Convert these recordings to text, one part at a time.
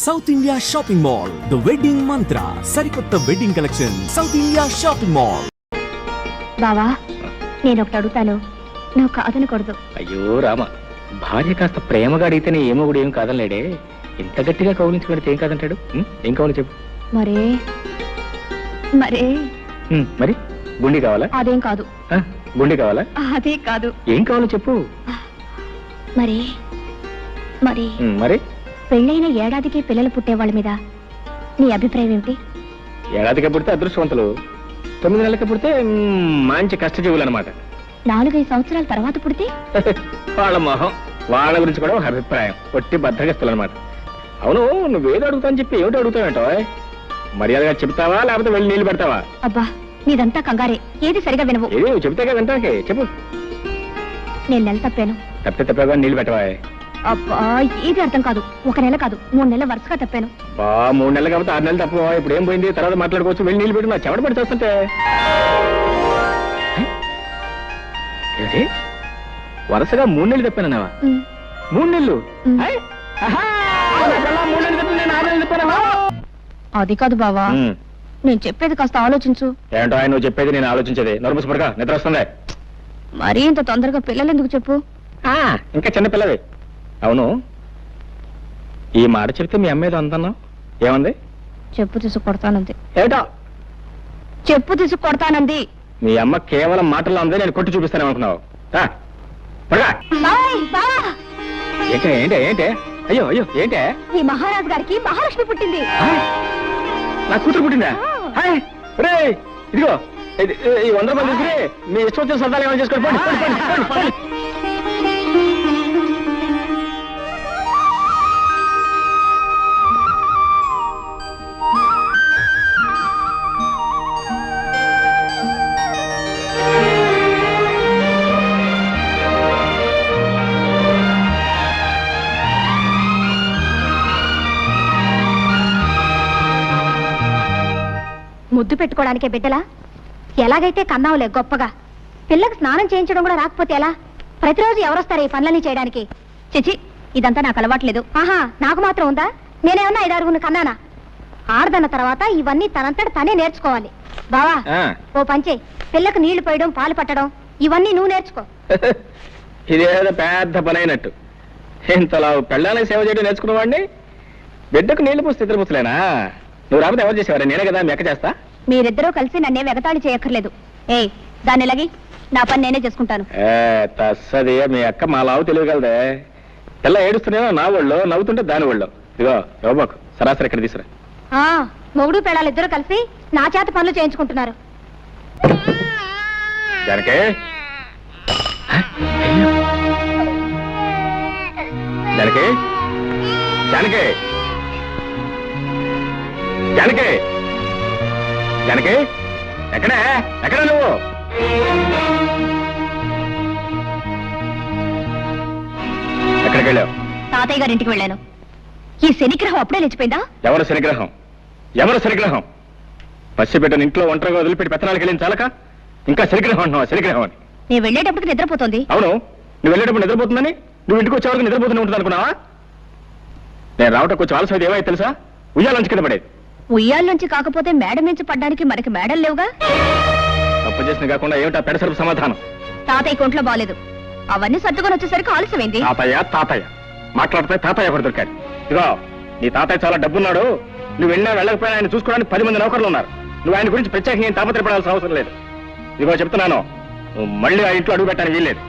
South India shopping mall, the wedding మంత్ర, సరికొత్త wedding collection, south India shopping mall. బావా, నేను ఒకటి అడుగుతాను, నువ్వు కాదనకూడదు. అయ్యో రామ, భార్య కాస్త ప్రేమగా అడిగితేనే ఏమో కూడా ఏం కాదనలేడే. ఇంత గట్టిగా కౌలించి పెడితే ఏం కాదంటాడు? ఏం కావాలి చెప్పు. మరే మరే మరి గుండి కావాలా? అదేం కాదు. గుండి కావాలా? అదే కాదు. ఏం కావాలో చెప్పు. మరి మరి మరి పెళ్ళైన ఏడాదికి పిల్లలు పుట్టేవాళ్ళ మీద నీ అభిప్రాయం ఏమిటి? ఏడాదికి పుడితే అదృష్టవంతులు, 9 నెలలకి పుడితే మంచి కష్టజీవులు అనమాట. 4-5 సంవత్సరాల తర్వాత పుడితే వాళ్ళ మొహం, వాళ్ళ గురించి కూడా ఒక అభిప్రాయం, ఒట్టి బద్దగస్తులు అనమాట. అవును, నువ్వేదో అడుగుతావని చెప్పి ఏమిటో అడుగుతావేంటో? మర్యాదగా చెప్తావా లేకపోతే వెళ్ళి నీళ్లు పెడతావా? అబ్బా, నీదంతా కంగారే, ఏది సరిగా వినవు. ఏది నువ్వు చెప్తాగా వింటాకే చెప్పు. నేను నెల తప్పాను. తప్పగా నీళ్లు పెట్టవా? అబ్బా, ఏది అర్థం కాదు. 1 నెల కాదు, 3 నెలల వరుసగా తప్పాను. 3 నెలలు కాబట్టి 6 నెలలు తప్ప. ఇప్పుడు ఏం పోయింది, తర్వాత మాట్లాడుకోవచ్చు. వెళ్ళి నీళ్ళు పెట్టి నా చెమట పడి చేస్తుంటే వరుసగా 3 నెలలు తప్పానన్నావా? 3 నెలలు? 3 నెలలు తప్పి నేను 6 నెలలు తప్పానా? అది కాదు బావా, నేను చెప్పేది కాస్త ఆలోచించు. ఏంటో ఆయన నువ్వు చెప్పేది నేను ఆలోచించేది. నోరు పడక, నిద్ర వస్తుంది. మరీ ఇంత తొందరగా పిల్లలు ఎందుకు చెప్పు? ఇంకా చిన్న పిల్లవి. అవును, ఈ మాట చెప్తే మీ అమ్మ ఏదో అందన్నావు, ఏమంది? చెప్పు తీసు కొడతానంది. ఏటో చెప్పు తీసు కొడతానంది. మీ అమ్మ కేవలం మాటల్లో అందే, నేను కొట్టి చూపిస్తానే అనుకున్నావు. ఏంటే ఏంటే ఏంటే? అయ్యో అయ్యో ఏంటే? ఈ మహారాజు గారికి మహాలక్ష్మి పుట్టింది. నా కూతురు పుట్టిందా? ఇదిగో ఈ 100 రూపాయలు తీసుకుని మీ ఇష్టం వచ్చిన సరదాలు ఏమైనా చేసుకోండి. ముద్దు పెట్టుకోవడానికే బిడ్డలా? ఎలాగైతే కన్నావులే గొప్పగా. పిల్లకి స్నానం చేయించడం కూడా రాకపోతే ఎలా? ప్రతిరోజు ఎవరొస్తారు ఈ పనులన్నీ చేయడానికి? చిచి, ఇదంతా నాకు అలవాట్లేదు. ఆహా, నాకు మాత్రం ఉందా? నేనేమన్నా 5-6 కన్నానా? ఆడదన్న తర్వాత ఇవన్నీ తనంతట తనే నేర్చుకోవాలి. బావా, ఓ పంచే, పిల్లకు నీళ్లు పోయడం, పాలు పట్టడం ఇవన్నీ నువ్వు నేర్చుకో. ఇదేదో పెద్ద పని అయినట్టు. ఇంతలా పెళ్ళానికి సేవ చేయడం నేర్చుకున్నవాడిని బిడ్డకు నీళ్లు పోస్తే ఇద్దరు పుస్తలేనా? నువ్వు రాకపోతే ఎవరు చేసేవారు? నేనే కదా, మీ అక్క చేస్తా. మీరిద్దరూ కలిసి నన్నే వెగతాళి చేయక్కర్లేదు. దాన్ని లగి, నా పని నేనే చేసుకుంటాను. తస్సది, మీ అక్క మా లావు తెలియగలదే. పిల్ల ఏడుస్తున్నాయో నా ఒళ్ళో, నవ్వుతుంటే దాని ఒళ్ళో. ఇదిగో యోబాకు, సరాసరి ఇక్కడ తీసురా. మొగుడు పెళ్ళాలు ఇద్దరు కలిసి నా చేత పనులు చేయించుకుంటున్నారు. జానకి, జానకి, జానకి, జానకి, జానకి, ఎక్కడే ఎక్కడ నువ్వు? ఎక్కడికి వెళ్ళావు? తాతయ్య గారింటికి వెళ్ళాను. ఈ శనిగ్రహం అప్పుడే లేచిపోయిందా? ఎవరు శనిగ్రహం? ఎవరు శనిగ్రహం? పసిబిడ్డను ఇంట్లో ఒంటరిగా వదిలిపెట్టి పెత్తనాలకు వెళ్ళిన చాలక ఇంకా శనిగ్రహం అంటున్నావా? శనిగ్రహం అని నేను వెళ్ళేటప్పటికి నిద్రపోతుంది. అవును, నువ్వు వెళ్ళేటప్పుడు నిద్రపోతుందని, నువ్వు ఇంటికి వచ్చే వరకు నిద్రపోతూనే ఉంటుంది అనుకున్నావా? నేను రావటం కొంచెం ఆలస్యం ఏమైతే తెలుసా? ఉయ్యాలంచి కింద పడేది. ఉయ్యాల నుంచి కాకపోతే మేడ నుంచి పడ్డానికి మనకి మేడలు లేవుగా. తప్పు చేసిన కాకుండా ఏమిటా పెడసరుపు సమాధానం? తాతయ్య కొంట్లో బాలేదు, అవన్నీ సర్దుకొని వచ్చేసరికి ఆలస్యమైంది. తాతయ్య తాతయ్య మాట్లాడితే తాతయ్య ఒకటి దొరికాడు. ఇదిగో, నీ తాతయ్య చాలా డబ్బున్నాడు. నువ్వు వెళ్ళినా వెళ్ళకపోయినా ఆయన చూసుకోవడానికి 10 మంది నౌకర్లు ఉన్నారు. నువ్వు ఆయన గురించి ప్రత్యేకంగా ఏం తాపత్రపడాల్సిన అవసరం లేదు. ఇదిగో చెప్తున్నాను, నువ్వు మళ్ళీ ఆ ఇంట్లో అడుగు పెట్టడానికి వీల్లేదు.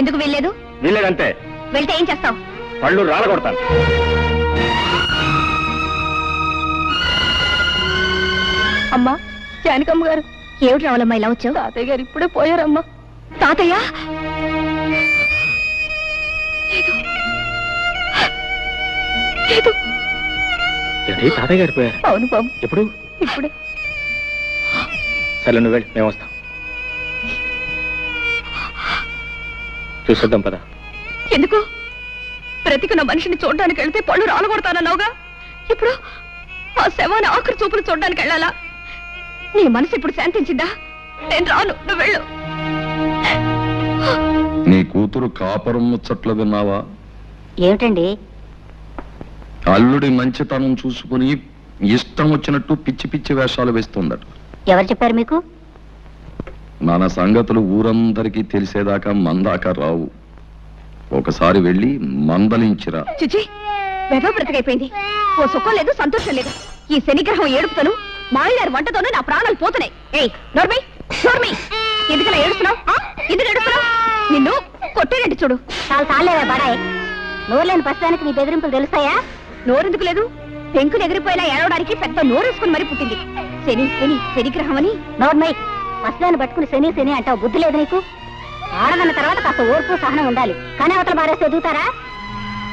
ఎందుకు వీల్లేదు? వీల్లేదంతే. వెళ్తే ఏం చేస్తావు? పళ్ళు రాలగొడతాను. అమ్మా, జానకమ్మ గారు. ఏమిటి రావాలమ్మా ఇలా వచ్చావు? తాతయ్య గారు ఇప్పుడే పోయారమ్మా. తాతయ్య? తాతయ్య గారు పోయారు? అవును బాబు. ఎప్పుడు? ఇప్పుడే. సరే నువ్వు వెళ్ళి, మేము వస్తాం. చూసేద్దాం పద. ఎందుకు? బ్రతికున్న మనిషిని చూడడానికి వెళ్తే పళ్ళు రాలగొడతానన్నావుగా. ఇప్పుడు ఆ శవాన్ని ఆఖరి చూపులు చూడడానికి వెళ్ళాలా? నీ మనసు ఇప్పుడు శాంతించిందా? నేను రాను, నువ్వు వెళ్ళు. నీ కూతురు కాపురం ముచ్చట్లు విన్నావా? ఏమిటండి? అల్లుడి మంచితనం చూసుకుని ఇష్టం వచ్చినట్టు పిచ్చి పిచ్చి వేషాలు వేస్తుందట. ఎవరు చెప్పారు మీకు? మన సంగతులు ఊరందరికీ తెలిసేదాకా మందాక రావు. ఒకసారి వెళ్ళి మందలించిరా. చిచి, వెధవ బ్రతికైపోయింది. ఓ సుఖం లేదు, సంతోషం లేదు. ఈ శనిగ్రహం ఏడుపుతోను మాయగారి వంటతోనూ నా ప్రాణాలు పోతున్నాయి. ఏయ్ నోర్మై, నోర్మై, ఎందుకలా ఏడుస్తున్నావు? ఎందుకు ఏడుస్తున్నావు? నిన్ను కొట్టేనండి చూడు. చాలా తాలేవా బాడాయ్. నోరులేని ప్రస్తుతానికి నీ బెదిరింపులు తెలుస్తాయా? నోరెందుకు లేదు? పెంకులు ఎగిరిపోయినా ఏడవడానికి పెద్ద నోరేసుకుని మరీ పుట్టింది. శని శని శనిగ్రహం అని. నోర్మై, ప్రస్తుతాన్ని పట్టుకుని శని శని అంటావు. బుద్ధి లేదు నీకు? ఆడదన్న తర్వాత కాస్త ఓర్పు సహనం ఉండాలి. కానీ అవతల బారేస్తే ఎదుగుతారా?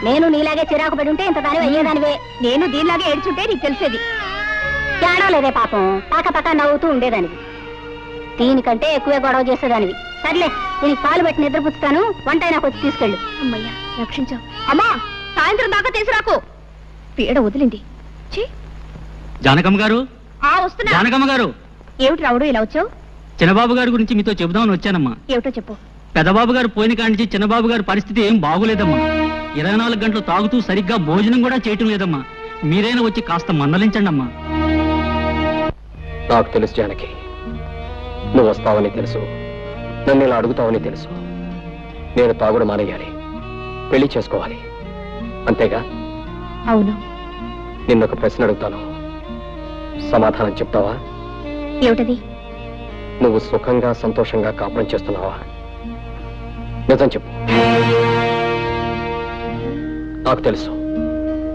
నేను నీలాగే చిరాకు పడి ఉంటే ఇంత దానివి అయ్యేదానివే. నేను దీనిలాగే ఏడ్చుంటే నీకు తెలిసేది. ఏడవలేదే పాపం, పక్క నవ్వుతూ ఉండేదానివి. దీనికంటే ఎక్కువే గొడవ చేసేదానివి. సర్లే, దీనికి పాలు పెట్టి నిద్రపుచ్చుతాను. వంట నాకు వచ్చి తీసుకెళ్ళు. అమ్మయ్యా, రక్షించావు. అమ్మా, సాయంత్రం దాకా తీసుకురాకు. పీడ వదిలింది. జానకమ్మ గారు, వస్తున్నా. జానకమ్మ గారు. ఏమిటి రావుడు ఇలా వచ్చావు? చిన్నబాబు గారి గురించి మీతో చెబుదామని వచ్చానమ్మా. ఏమిటో చెప్పు. పెద్దబాబు గారు పోయిన కాంచి చిన్నబాబు గారి పరిస్థితి ఏం బాగోలేదమ్మా. 24 గంటలు తాగుతూ సరిగ్గా భోజనం కూడా చేయటం లేదమ్మా. మీరైనా వచ్చి కాస్త మందలించండి అమ్మా. నాకు తెలుసు జానకి, నువ్వు వస్తావని తెలుసు, నన్ను ఇలా అడుగుతావని తెలుసు. నేను తాగుడు మానేయాలి, పెళ్లి చేసుకోవాలి, అంతేగా? అవును. నిన్నొక ప్రశ్న అడుగుతాను, సమాధానం చెప్తావా? ఏమిటది? నువ్వు సుఖంగా సంతోషంగా కాపురం చేస్తున్నావా? నిజం చెప్పు. నాకు తెలుసు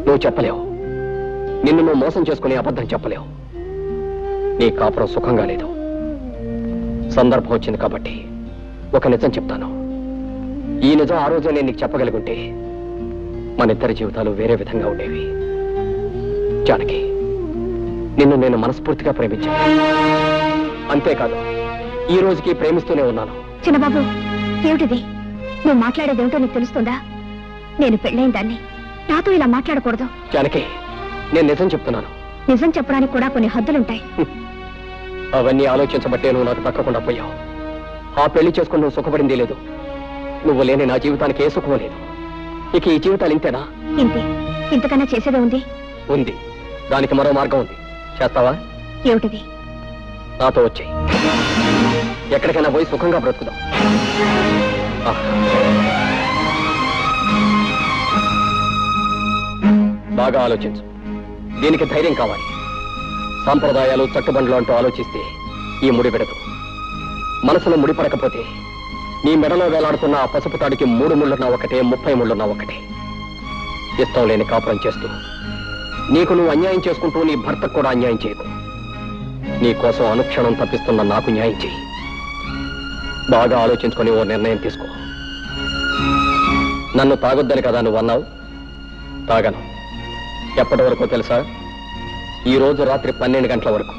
నువ్వు చెప్పలేవు. నిన్ను నువ్వు మోసం చేసుకుని అబద్ధం చెప్పలేవు. నీ కాపురం సుఖంగా లేదు. సందర్భం వచ్చింది కాబట్టి ఒక నిజం చెప్తాను. ఈ నిజం ఆ రోజే నేను నీకు చెప్పగలిగుంటే మన ఇద్దరి జీవితాలు వేరే విధంగా ఉండేవి. జానకి, నిన్ను నేను మనస్ఫూర్తిగా ప్రేమించాను. అంతేకాదు, ఈ రోజుకి ప్రేమిస్తూనే ఉన్నాను. చిన్నబాబు, ఏమిటిది? నువ్వు మాట్లాడేదేమిటో నీకు తెలుస్తుందా? నేను పెళ్ళైన దాన్ని, నాతో ఇలా మాట్లాడకూడదు. జానకి, నేను నిజం చెప్తున్నాను. నిజం చెప్పడానికి కూడా కొన్ని హద్దులుంటాయి. అవన్నీ ఆలోచించబట్టే నువ్వు నాకు తక్కకుండా పోయావు. ఆ పెళ్లి చేసుకుని నువ్వు సుఖపడింది లేదు. నువ్వు లేని నా జీవితానికి ఏ సుఖం లేదు. ఇక ఈ జీవితాలు ఇంతేనా? ఇంతే. ఇంతకన్నా చేసేదే ఉంది? ఉంది. దానికి మరో మార్గం ఉంది. చేస్తావా? ఏమిటిది? నాతో వచ్చేయి. ఎక్కడికైనా పోయి సుఖంగా బ్రతుకుదాం. బాగా ఆలోచించు. దీనికి ధైర్యం కావాలి. సాంప్రదాయాలు చట్టుబండ్లు అంటూ ఆలోచిస్తే ఈ ముడి పెడదు. మనసులో ముడిపడకపోతే నీ మెడలో వేలాడుతున్న ఆ పసుపు తాడికి 3 ముళ్ళున్నా ఒకటే, 30 ముళ్ళున్నా ఒకటే. ఇష్టం లేని కాపురం చేస్తూ నీకు నువ్వు అన్యాయం చేసుకుంటూ నీ భర్తకు కూడా అన్యాయం చేయకు. నీ కోసం అనుక్షణం తప్పిస్తున్న నాకు న్యాయం చేయి. బాగా ఆలోచించుకొని ఓ నిర్ణయం తీసుకో. నన్ను తాగొద్దని కదా నువ్వు అన్నావు. తాగను. ఎప్పటి వరకు తెలుసా? ఈ రోజు రాత్రి 12 గంటల వరకు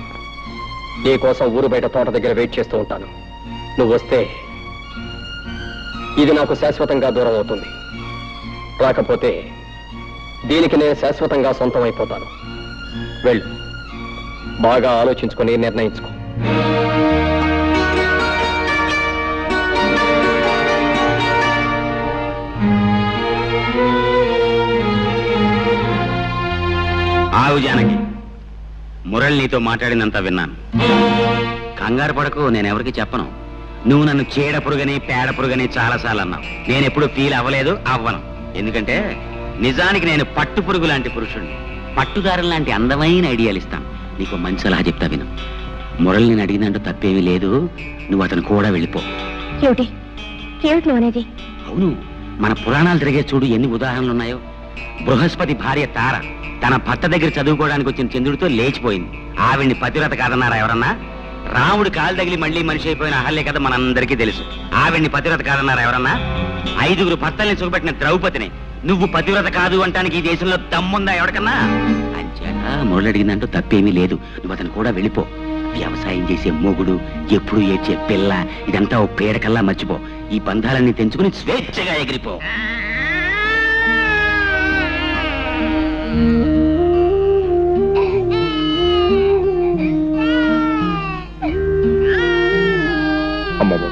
నీ కోసం ఊరు బయట తోట దగ్గర వెయిట్ చేస్తూ ఉంటాను. నువ్వు వస్తే ఇది నాకు శాశ్వతంగా దూరం అవుతుంది. రాకపోతే దీనికి నేను శాశ్వతంగా సొంతం అయిపోతాను. వెళ్ళు. బాగా ఆలోచించుకొని నిర్ణయించుకో. ఆగు జానకి, మురళి నీతో మాట్లాడినంత విన్నాను. కంగారు పడకు, నేనెవరికి చెప్పను. నువ్వు నన్ను చీడ పురుగని పేడ పురుగని చాలాసార్లు అన్నావు. నేను ఎప్పుడు ఫీల్ అవ్వలేదు, అవ్వను. ఎందుకంటే నిజానికి నేను పట్టు పురుగు లాంటి పురుషుణ్ణి. పట్టుదారులు లాంటి అందమైన ఐడియాలు ఇస్తాను. నీకు మంచి సలహా చెప్తా విను. మురళి నేను అడిగినంటూ తప్పేమీ లేదు. నువ్వు అతను కూడా వెళ్ళిపో. ఏమిటి? ఏమిటి నువ్వు అనేది? అవును, మన పురాణాలు తిరిగే చూడు ఎన్ని ఉదాహరణలు ఉన్నాయో. బృహస్పతి భార్య తార తన భర్త దగ్గర చదువుకోవడానికి వచ్చిన చంద్రుడితో లేచిపోయింది. ఆవిడ్ని పతివ్రత కాదన్నారా ఎవరన్నా? రాముడు కాలు తగిలి మళ్ళీ మనిషి అయిపోయిన అహల్య కథ మనందరికీ తెలుసు. ఆవిడ్ని పతివ్రత కాదన్నారా ఎవరన్నా? 5గురు భర్తల్ని చూపెట్టిన ద్రౌపదిని నువ్వు పతివ్రత కాదు అంటానికి ఈ దేశంలో దమ్ముందా ఎవరికన్నా? అంచేత మురళి అడిగిందంటూ తప్పేమీ లేదు. నువ్వు అతను కూడా వెళ్ళిపో. వ్యవసాయం చేసే మొగుడు, ఎప్పుడు ఏడ్చే పిల్ల, ఇదంతా ఓ పేడకల్లా మర్చిపో. ఈ బంధాలన్నీ తెంచుకుని స్వేచ్ఛగా ఎగిరిపో. అమ్మమ్మ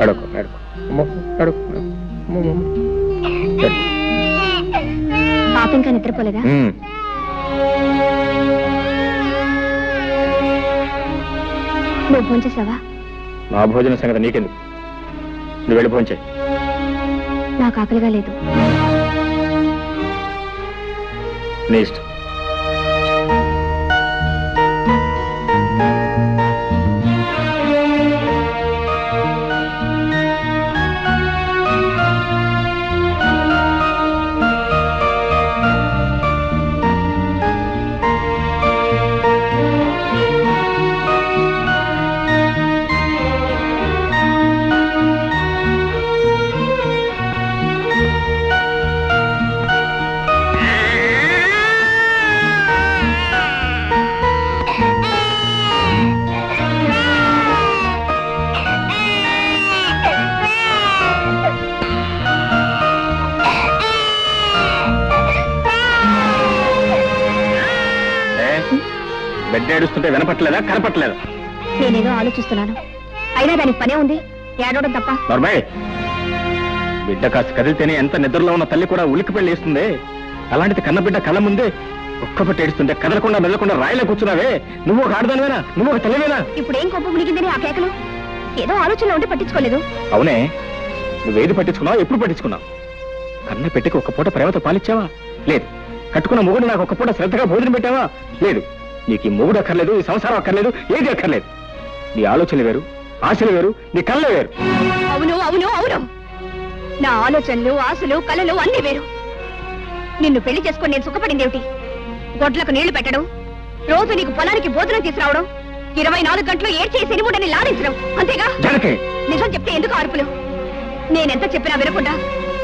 అడుగు అడుగు పాప ఇంకా నిద్రపోలేదా? నువ్వు భోంచేసావా? నా భోజన సంగతి నీకెందుకు, నువ్వు వెళ్ళి భోంచేయి. నాకు ఆకలిగా లేదు. నీ ఇష్టం. బిడ్డ ఏడుస్తుంటే వినపట్లేదా, కనపట్లేదా? నేనేదో ఆలోచిస్తున్నాను. అయినా దానికి పనే ఉంది, ఏడవడం తప్ప. నర్మయ్, బిడ్డ కాస్త కదిలితేనే ఎంత నిద్రలో ఉన్న తల్లి కూడా ఉలిక్కి పెళ్లి వేస్తుంది. అలాంటిది కన్న బిడ్డ కళ్ళ ముందే ఒక్కపట్టి ఏడుస్తుంటే కదలకుండా మెదలకుండా రాయిలో కూర్చున్నావే. నువ్వు ఒక ఆడదానివేనా? నువ్వు ఒక తల్లివేనా? ఇప్పుడు ఏం కొంప మునిగిందని ఆ కేకలు? ఏదో ఆలోచనలో ఉంటే పట్టించుకోలేదు. అవునే, నువ్వేది పట్టించుకున్నావు, ఎప్పుడు పట్టించుకున్నావు? కన్న పెట్టికి ఒక్క పూట ప్రేమతో పాలిచ్చావా? లేదు. కట్టుకున్న మొగుడు నాకు ఒక్క పూట శ్రద్ధగా భోజనం పెట్టావా? లేదు. నీకు ఈ మొగుడు అక్కర్లేదు, ఈ సంసారం అక్కర్లేదు, ఏది అక్కర్లేదు. నీ ఆలోచనలు వేరు, ఆశలు వేరు, నీ కళ్ళే వేరు. అవును అవును అవును, నా ఆలోచనలు, ఆశలు, కళలు అన్నీ వేరు. నిన్ను పెళ్లి చేసుకొని నేను సుఖపడిందేమిటి? గొడ్లకు నీళ్లు పెట్టడం, రోజు నీకు పొలానికి భోజనం తీసుకురావడం, 24 గంటలు ఏడ్చే శనిముడని లాడించడం, అంతేగా? నిజం చెప్తే ఎందుకు అరుపులు? నేనెంత చెప్పినా వినకుండా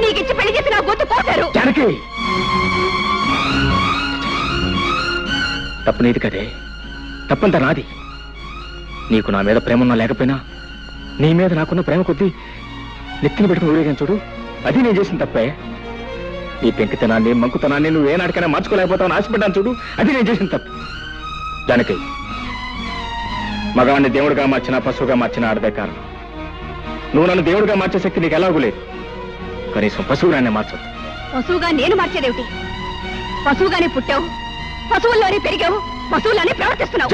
నీకిచ్చి పెళ్లి చేసి నా గొంతు కోసారు. తప్పు నీది కదే, తప్పంతా నాది. నీకు నా మీద ప్రేమ ఉన్నా లేకపోయినా నీ మీద నాకున్న ప్రేమ కొద్దీ నెత్తిని పెట్టుకుని ఊరేగాను చూడు, అది నేను చేసిన తప్పే. నీ పెంకితనాన్ని, మంకుతనాన్ని నువ్వు ఏనాటికైనా మార్చుకోలేకపోతావు ఆశపడ్డాను చూడు, అది నేను చేసిన తప్పు. దానికి మగాన్ని దేవుడిగా మార్చినా, పశువుగా మార్చినా ఆడదే కారణం. నువ్వు నన్ను దేవుడిగా మార్చే శక్తి నీకు ఎలాగూ లేదు. కనీసం పశువుగానే మార్చదు. పశువుగా నేను మార్చేదేమిటి? పశువుగానే పుట్టావు, పశువుల్లోనే పెరిగావు, పశువుల్లోనే ప్రవర్తిస్తున్నావు.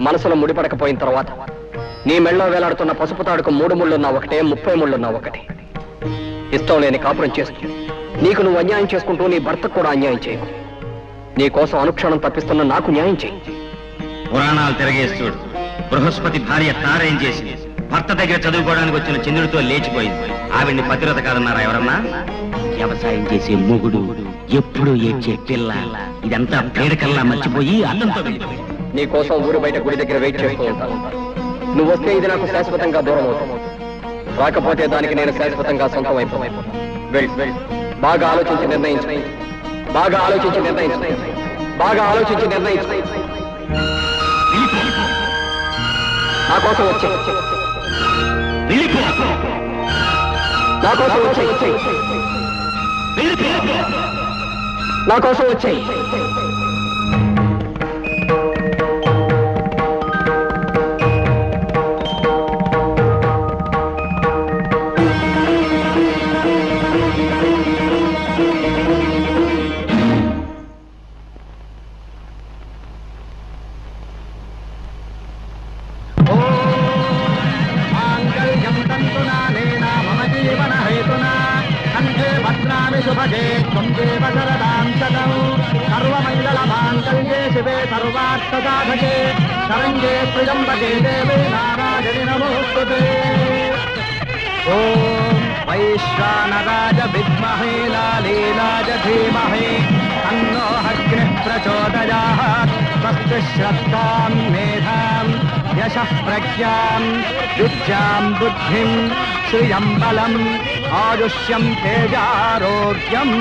మనసులో ముడిపడకపోయిన తర్వాత నీ మెళ్ళో వేలాడుతున్న పసుపు తాడుకు 3 ముళ్ళున్నా ఒకటే, 30 ముళ్ళున్నా ఒకటే. ఇష్టం లేని కాపురం చేస్తూ నీకు నువ్వు అన్యాయం చేసుకుంటూ నీ భర్తకు కూడా అన్యాయం చేయకు. నీ కోసం అనుక్షణం తప్పిస్తున్న నాకు న్యాయం చేయి. పురాణాలు తిరగేసి చూడు. బృహస్పతి భార్య తారేం చేసింది? భర్త దగ్గర చదువుకోవడానికి వచ్చిన చంద్రుడితో లేచిపోయింది. ఆవిడ్ని పతివ్రత కాదన్నారా ఎవరన్నా? వ్యవసాయం చేసే మొగుడు, ఎప్పుడు ఏడ్చే పిల్ల, ఇదంతా పేడకల్లా మర్చిపోయి అన్నంతో వెళ్ళిపోయింది. నీ కోసం ఊరు బయట గుడి దగ్గర వెయిట్ చేస్తూ ఉంటాను. నువ్వు వస్తే ఇది నాకు శాశ్వతంగా దూరం అవుతుంది, రాకపోతే దానికి నేను శాశ్వతంగా సొంతం అయిపోతాను. వెళ్ళు, బాగా ఆలోచించి నిర్ణయించు, బాగా ఆలోచించి నిర్ణయించు, బాగా ఆలోచించి నిర్ణయించు. నా కోసం వచ్చే, నా కోసం వచ్చే, నా కోసం వచ్చే. सर्वमङ्गलमाङ्गल्ये शिवे सर्वार्थसाधके शरण्ये त्र्यम्बके देवे नारायणि नमोस्तुते। ॐ वैश्वानराय विद्महे लालीलाय धीमहि तन्नो अग्निः प्रचोदयात्। स्वस्ति श्रद्धां मेधां यशः प्रज्ञां विद्यां बुद्धिं श्रियं बलम् आयुष्यं तेजारोग्यम्